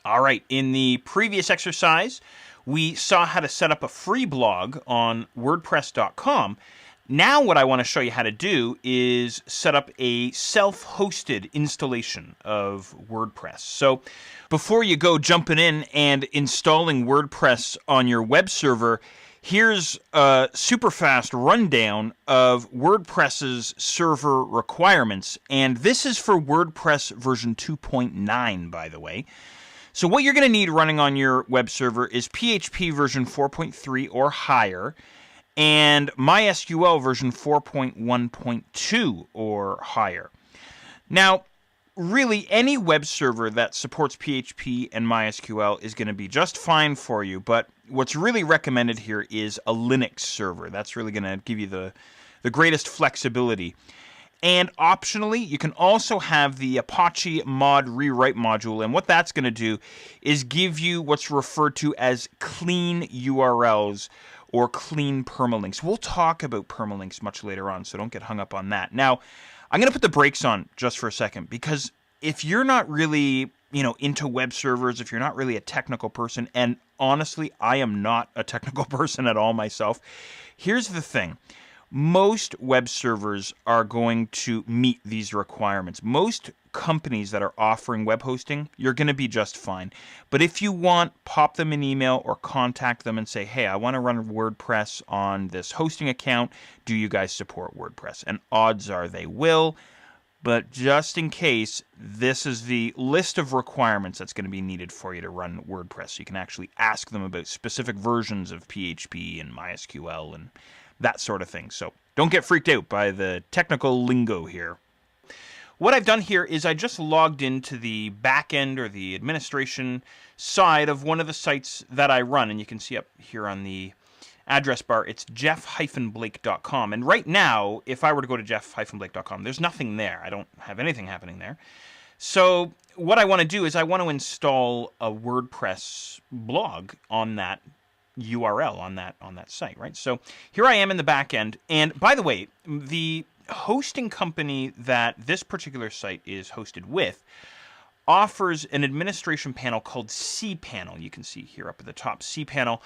All right, in the previous exercise, we saw how to set up a free blog on WordPress.com. Now what I want to show you how to do is set up a self-hosted installation of WordPress. So before you go jumping in and installing WordPress on your web server, here's a super fast rundown of WordPress's server requirements. And this is for WordPress version 2.9, by the way. So what you're going to need running on your web server is PHP version 4.3 or higher, and MySQL version 4.1.2 or higher. Now, really, any web server that supports PHP and MySQL is going to be just fine for you, but what's really recommended here is a Linux server. That's really going to give you the greatest flexibility. And optionally, you can also have the Apache mod rewrite module, and what that's going to do is give you what's referred to as clean URLs or clean permalinks. We'll talk about permalinks much later on, so don't get hung up on that. Now, I'm going to put the brakes on just for a second, because if you're not really, into web servers, if you're not really a technical person, and honestly, I am not a technical person at all myself, here's the thing. Most web servers are going to meet these requirements. Most companies that are offering web hosting, you're going to be just fine. But if you want, pop them an email or contact them and say, hey, I want to run WordPress on this hosting account. Do you guys support WordPress? And odds are they will. But just in case, this is the list of requirements that's going to be needed for you to run WordPress. You can actually ask them about specific versions of PHP and MySQL and that sort of thing. So don't get freaked out by the technical lingo here. What I've done here is I just logged into the back end or the administration side of one of the sites that I run. And you can see up here on the address bar, it's jeff-blake.com. And right now, if I were to go to jeff-blake.com, there's nothing there. I don't have anything happening there. So what I want to do is I want to install a WordPress blog on that URL on that site, right? So here I am in the back end, and by the way, the hosting company that this particular site is hosted with offers an administration panel called cPanel. You can see here up at the top, cPanel,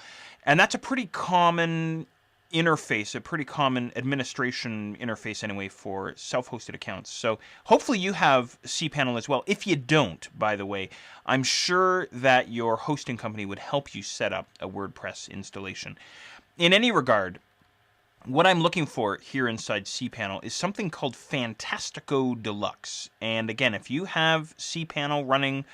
and that's a pretty common interface, a pretty common administration interface anyway for self-hosted accounts. So hopefully you have cPanel as well. If you don't, by the way, I'm sure that your hosting company would help you set up a WordPress installation. In any regard, what I'm looking for here inside cPanel is something called Fantastico Deluxe. And again, if you have cPanel running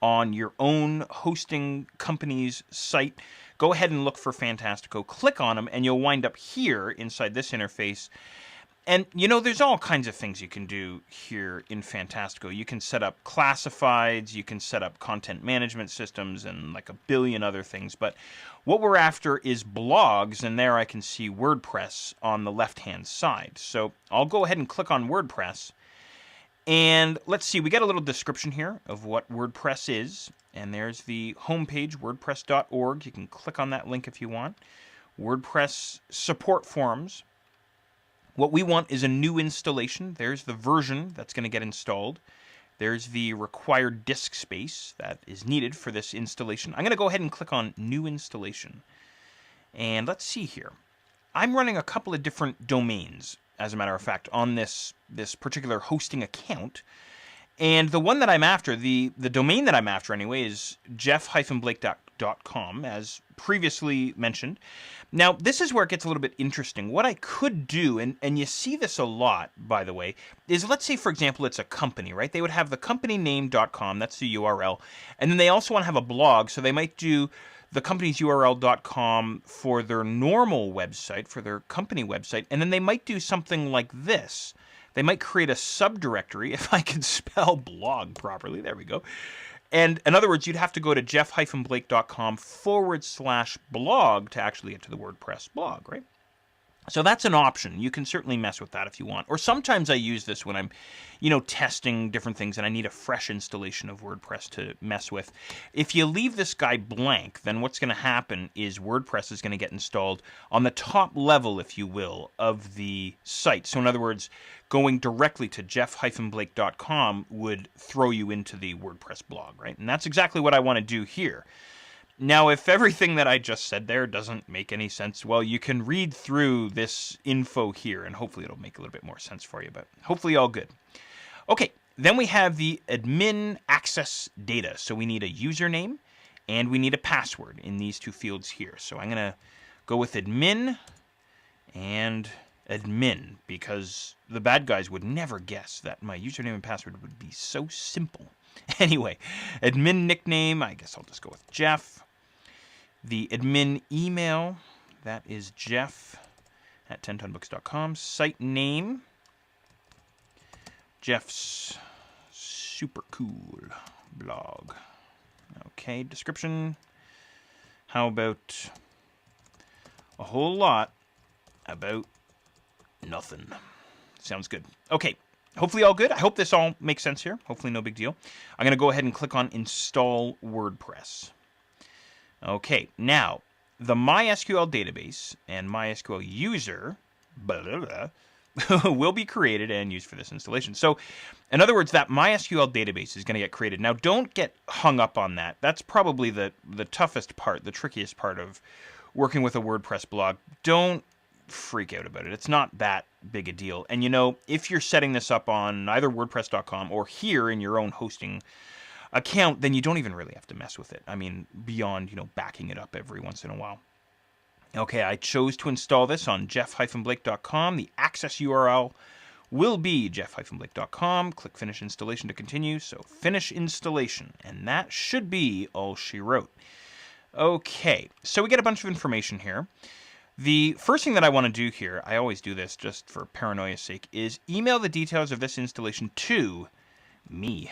on your own hosting company's site, go ahead and look for Fantastico, click on them, and you'll wind up here inside this interface. And, there's all kinds of things you can do here in Fantastico. You can set up classifieds, you can set up content management systems, and like a billion other things. But what we're after is blogs, and there I can see WordPress on the left-hand side. So I'll go ahead and click on WordPress. And let's see, we got a little description here of what WordPress is. And there's the homepage, wordpress.org. You can click on that link if you want. WordPress support forums. What we want is a new installation. There's the version that's going to get installed. There's the required disk space that is needed for this installation. I'm going to go ahead and click on New Installation. And let's see here. I'm running a couple of different domains, as a matter of fact, on this particular hosting account. And the one that I'm after, the domain that I'm after anyway, is jeff-blake.com, as previously mentioned. Now, this is where it gets a little bit interesting. What I could do, and you see this a lot, by the way, is let's say, for example, it's a company, right? They would have the companyname.com, that's the URL, and then they also want to have a blog, so they might do the company's URL.com for their normal website, for their company website, and then they might do something like this. They might create a subdirectory, if I can spell blog properly. There we go. And in other words, you'd have to go to jeff-blake.com /blog to actually get to the WordPress blog, right? So that's an option. You can certainly mess with that if you want. Or sometimes I use this when I'm, testing different things and I need a fresh installation of WordPress to mess with. If you leave this guy blank, then what's going to happen is WordPress is going to get installed on the top level, if you will, of the site. So in other words, going directly to jeff-blake.com would throw you into the WordPress blog, right? And that's exactly what I want to do here. Now, if everything that I just said there doesn't make any sense, well, you can read through this info here, and hopefully it'll make a little bit more sense for you, but hopefully all good. Okay, then we have the admin access data. So we need a username, and we need a password in these two fields here. So I'm going to go with admin and admin, because the bad guys would never guess that my username and password would be so simple. Anyway, admin nickname, I guess I'll just go with Jeff. The admin email, that is jeff@10tonbooks.com. Site name, Jeff's super cool blog. Okay, description, how about a whole lot about nothing. Sounds good. Okay, hopefully all good. I hope this all makes sense here. Hopefully no big deal. I'm going to go ahead and click on Install WordPress. Okay, now, the MySQL database and MySQL user will be created and used for this installation. So, in other words, that MySQL database is going to get created. Now, don't get hung up on that. That's probably the toughest part, the trickiest part of working with a WordPress blog. Don't freak out about it. It's not that big a deal. And if you're setting this up on either WordPress.com or here in your own hosting account, then you don't even really have to mess with it. I mean, beyond, backing it up every once in a while. Okay, I chose to install this on jeff-blake.com. The access URL will be jeff-blake.com. Click Finish Installation to continue. So finish installation, and that should be all she wrote. Okay, so we get a bunch of information here. The first thing that I want to do here, I always do this just for paranoia's sake, is email the details of this installation to me.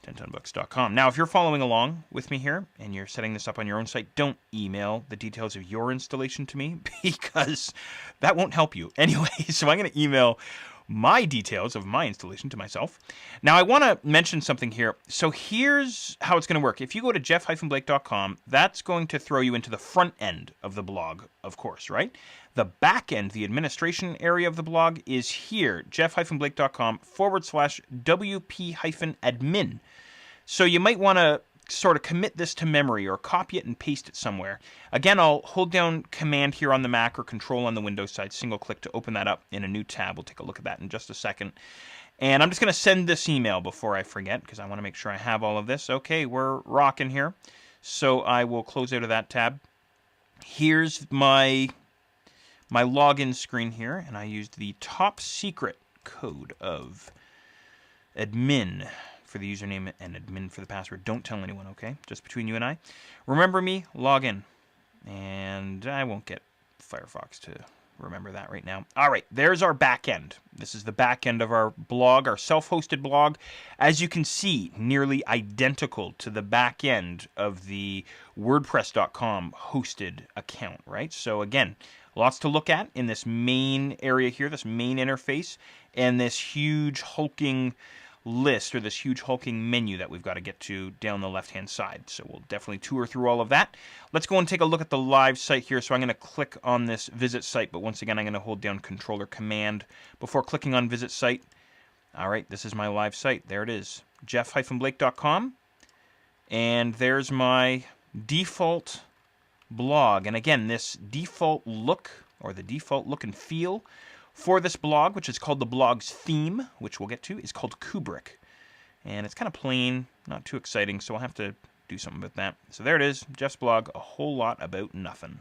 10tonbooks.com. Now, if you're following along with me here and you're setting this up on your own site, don't email the details of your installation to me, because that won't help you. Anyway, so I'm going to email my details of my installation to myself. Now, I want to mention something here. So here's how it's going to work. If you go to jeff-blake.com, that's going to throw you into the front end of the blog, of course, right? The back end, the administration area of the blog, is here, jeff-blake.com/wp-admin. So you might want to sort of commit this to memory or copy it and paste it somewhere. Again, I'll hold down Command here on the Mac or Control on the Windows side, single click to open that up in a new tab. We'll take a look at that in just a second. And I'm just going to send this email before I forget, because I want to make sure I have all of this. Okay, we're rocking here. So I will close out of that tab. Here's my login screen here, and I used the top secret code of admin for the username and admin for the password. Don't tell anyone, okay? Just between you and I. Remember me, log in. And I won't get Firefox to remember that right now. All right, there's our back end. This is the back end of our blog, our self-hosted blog. As you can see, nearly identical to the back end of the WordPress.com hosted account, right? So again, lots to look at in this main area here, this main interface, and this huge hulking list, or this huge hulking menu that we've got to get to down the left-hand side. So we'll definitely tour through all of that. Let's go and take a look at the live site here. So I'm going to click on this visit site, but once again, I'm going to hold down Control or Command before clicking on visit site. All right, this is my live site. There it is, jeff-blake.com. And there's my default blog. And again, this default look, or the default look and feel for this blog, which is called the blog's theme, which we'll get to, is called Kubrick. And it's kind of plain, not too exciting, so I'll have to do something about that. So there it is, Jeff's blog, a whole lot about nothing.